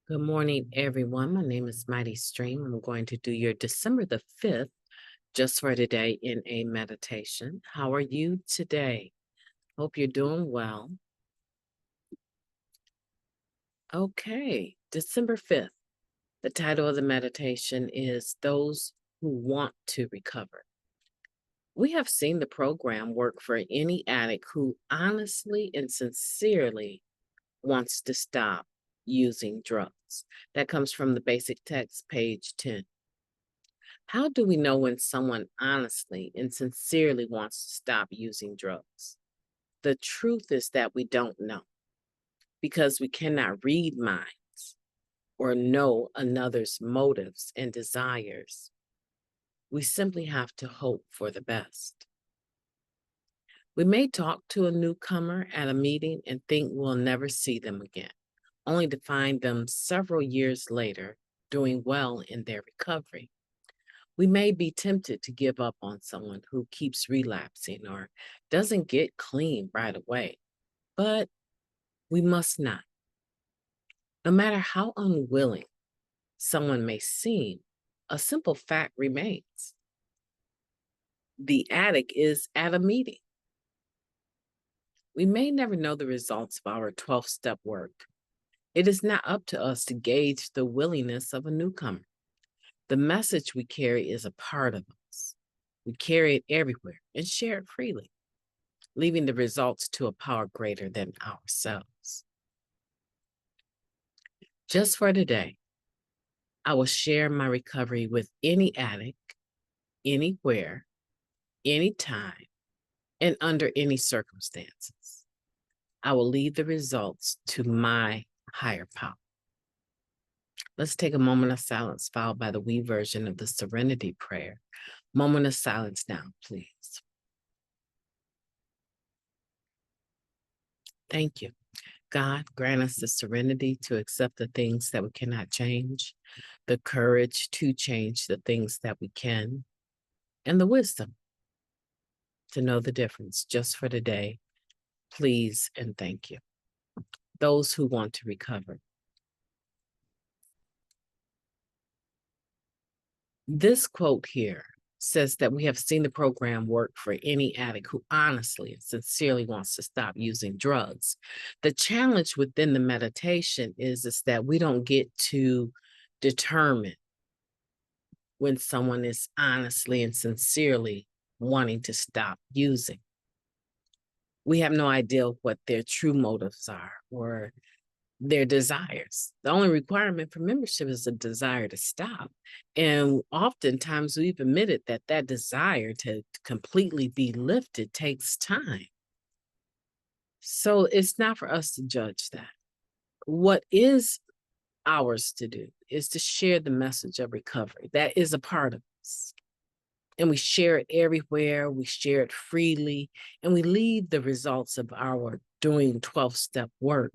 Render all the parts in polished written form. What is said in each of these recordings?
Good morning, everyone. My name is MightyStream. I'm going to do your December the 5th just for today in a meditation. How are you today? Hope you're doing well. Okay, December 5th. The title of the meditation is Those Who Want to Recover. We have seen the program work for any addict who honestly and sincerely wants to stop using drugs. That comes from the basic text, page 10. How do we know when someone honestly and sincerely wants to stop using drugs? The truth is that we don't know because we cannot read minds or know another's motives and desires. We simply have to hope for the best. We may talk to a newcomer at a meeting and think we'll never see them again, only to find them several years later doing well in their recovery. We may be tempted to give up on someone who keeps relapsing or doesn't get clean right away, but we must not. No matter how unwilling someone may seem, a simple fact remains. The addict is at a meeting. We may never know the results of our 12th step work. It is not up to us to gauge the willingness of a newcomer. The message we carry is a part of us. We carry it everywhere and share it freely, leaving the results to a power greater than ourselves. Just for today, I will share my recovery with any addict, anywhere, anytime, and under any circumstances. I will leave the results to my higher power. Let's take a moment of silence, followed by the we version of the Serenity Prayer. Moment of silence now, please. Thank you. God, grant us the serenity to accept the things that we cannot change, the courage to change the things that we can, and the wisdom to know the difference just for today. Please and thank you. Those who want to recover. This quote here says that we have seen the program work for any addict who honestly and sincerely wants to stop using drugs. The challenge within the meditation is that we don't get to determine when someone is honestly and sincerely wanting to stop using. We have no idea what their true motives are or their desires. The only requirement for membership is a desire to stop. And oftentimes we've admitted that that desire to completely be lifted takes time. So it's not for us to judge that. What is ours to do is to share the message of recovery. That is a part of us. And we share it everywhere. We share it freely. And we leave the results of our doing 12th step work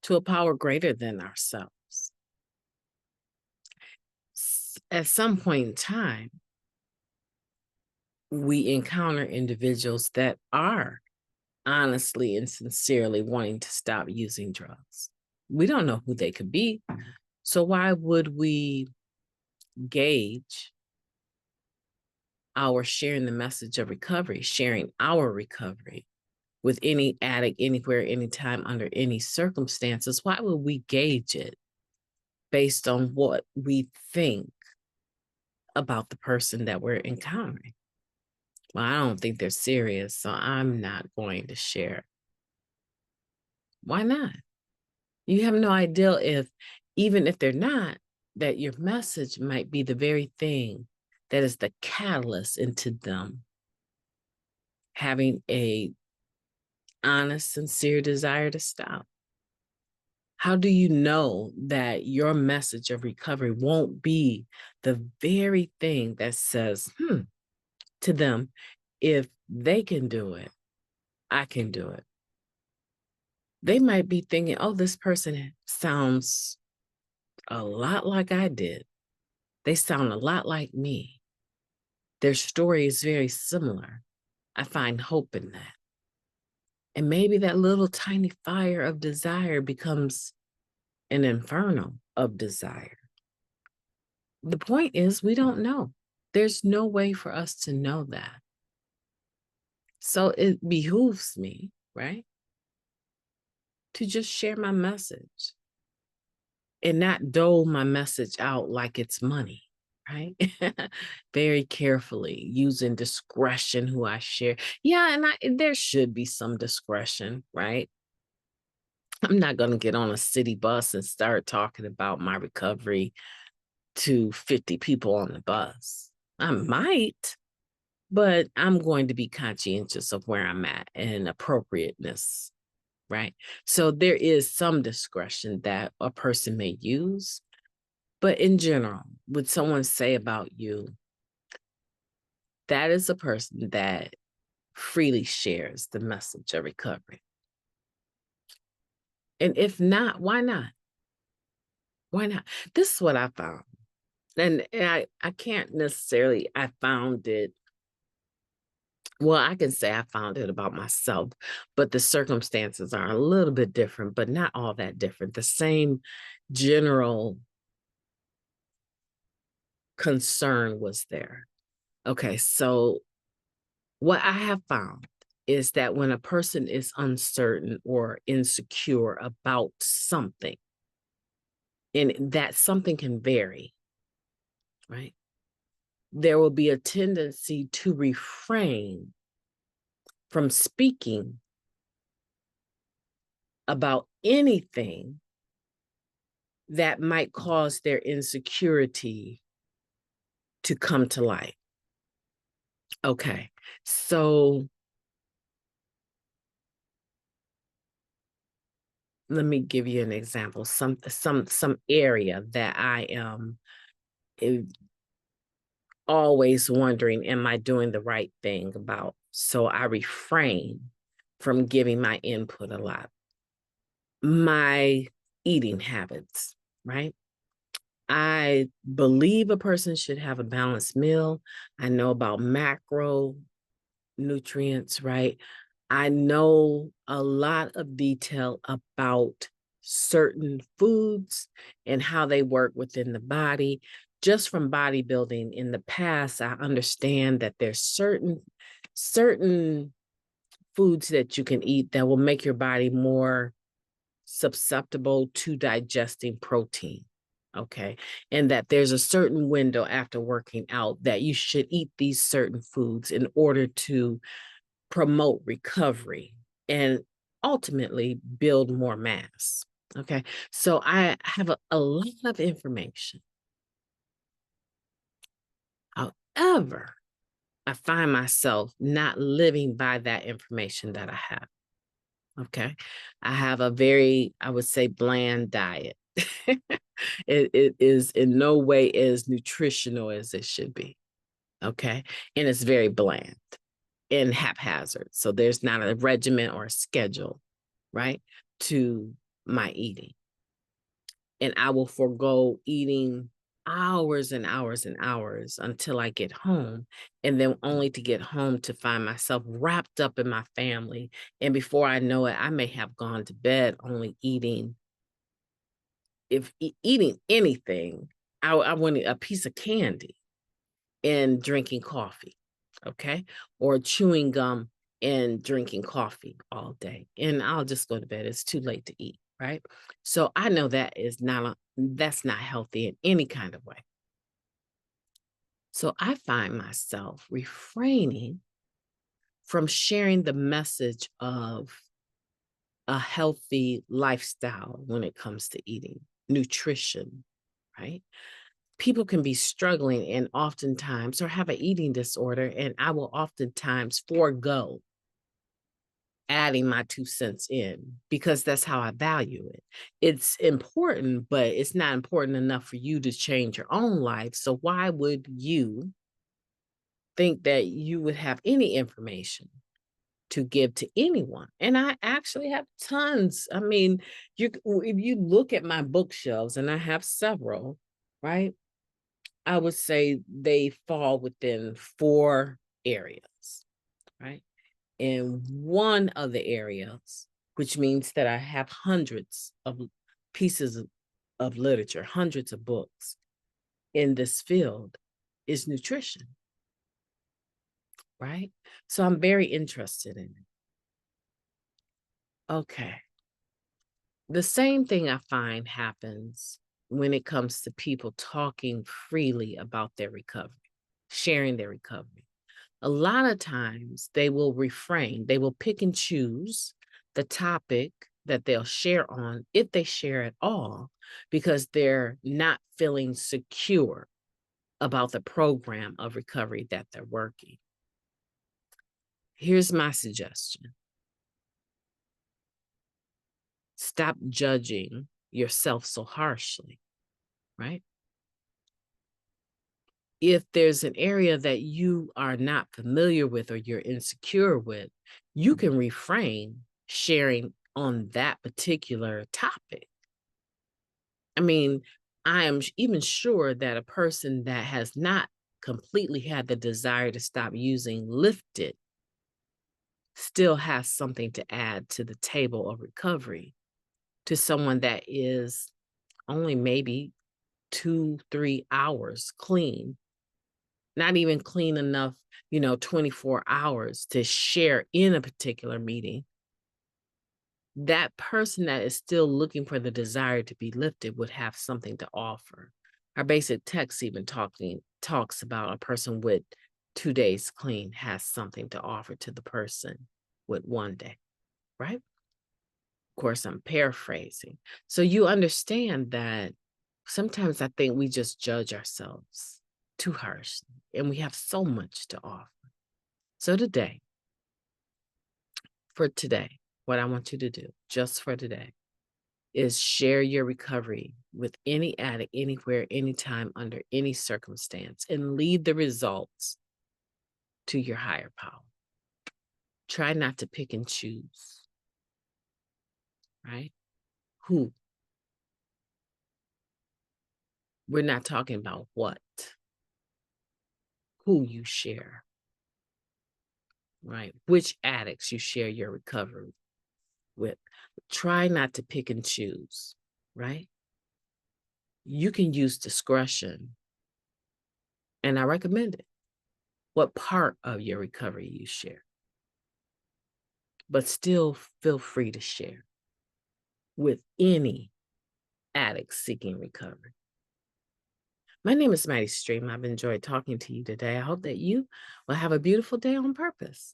to a power greater than ourselves. At some point in time, we encounter individuals that are honestly and sincerely wanting to stop using drugs. We don't know who they could be. So why would we gauge our sharing the message of recovery, sharing our recovery with any addict, anywhere, anytime, under any circumstances? Why would we gauge it based on what we think about the person that we're encountering? Well, I don't think they're serious, so I'm not going to share. Why not? You have no idea if, even if they're not, that your message might be the very thing that is the catalyst into them having a honest, sincere desire to stop. How do you know that your message of recovery won't be the very thing that says, to them, if they can do it, I can do it? They might be thinking, oh, this person sounds a lot like I did. They sound a lot like me. Their story is very similar. I find hope in that. And maybe that little tiny fire of desire becomes an inferno of desire. The point is, we don't know. There's no way for us to know that. So it behooves me, right, to just share my message and not dole my message out like it's money, right? Very carefully, using discretion who I share. Yeah, and there should be some discretion, right? I'm not going to get on a city bus and start talking about my recovery to 50 people on the bus. I might, but I'm going to be conscientious of where I'm at and appropriateness, right? So there is some discretion that a person may use, but in general, would someone say about you, that is a person that freely shares the message of recovery? And if not, why not? Why not? This is what I found. And I can't necessarily, I found it, well, I can say I found it about myself, but the circumstances are a little bit different, but not all that different. The same general concern was there. Okay, so what I have found is that when a person is uncertain or insecure about something, and that something can vary, right? There will be a tendency to refrain from speaking about anything that might cause their insecurity to come to light. Okay, so let me give you an example. Some area that I am always wondering, am I doing the right thing about? So I refrain from giving my input a lot. My eating habits, right? I believe a person should have a balanced meal. I know about macronutrients, right? I know a lot of detail about certain foods and how they work within the body. Just from bodybuilding in the past, I understand that there's certain foods that you can eat that will make your body more susceptible to digesting protein. Okay. And that there's a certain window after working out that you should eat these certain foods in order to promote recovery and ultimately build more mass. Okay. So I have a lot of information. However, I find myself not living by that information that I have. Okay. I have a very, I would say, bland diet. It is in no way as nutritional as it should be. Okay. And it's very bland and haphazard. So there's not a regimen or a schedule, right, to my eating. And I will forego eating hours and hours and hours until I get home, and then only to get home to find myself wrapped up in my family. And before I know it, I may have gone to bed only eating, eating anything, I wanted a piece of candy and drinking coffee, okay? Or chewing gum and drinking coffee all day. And I'll just go to bed. It's too late to eat, right? So I know that's not healthy in any kind of way. So I find myself refraining from sharing the message of a healthy lifestyle when it comes to eating, nutrition, right? People can be struggling and oftentimes, or have an eating disorder, and I will oftentimes forego adding my 2 cents in because that's how I value it. It's important, but it's not important enough for you to change your own life. So why would you think that you would have any information to give to anyone? And I actually have tons. I mean, if you look at my bookshelves, and I have several, right? I would say they fall within 4 areas, right? And one of the areas, which means that I have hundreds of pieces of literature, hundreds of books in this field, is nutrition, right? So I'm very interested in it. Okay. The same thing I find happens when it comes to people talking freely about their recovery, sharing their recovery. A lot of times they will refrain, they will pick and choose the topic that they'll share on, if they share at all, because they're not feeling secure about the program of recovery that they're working. Here's my suggestion. Stop judging yourself so harshly, right? If there's an area that you are not familiar with or you're insecure with, you can refrain sharing on that particular topic. I mean, I am even sure that a person that has not completely had the desire to stop using lifted still has something to add to the table of recovery to someone that is only maybe 2-3 hours clean, not even clean enough, 24 hours to share in a particular meeting. That person that is still looking for the desire to be lifted would have something to offer. Our basic text even talks about a person with 2 days clean has something to offer to the person with 1 day, right? Of course, I'm paraphrasing. So you understand that sometimes I think we just judge ourselves too harshly, and we have so much to offer. So for today, what I want you to do, just for today, is share your recovery with any addict, anywhere, anytime, under any circumstance, and leave the results to your higher power. Try not to pick and choose, right? Who? We're not talking about what, who you share, right? Which addicts you share your recovery with. Try not to pick and choose, right? You can use discretion, and I recommend it. What part of your recovery you share, but still feel free to share with any addict seeking recovery. My name is Mighty Stream. I've enjoyed talking to you today. I hope that you will have a beautiful day on purpose.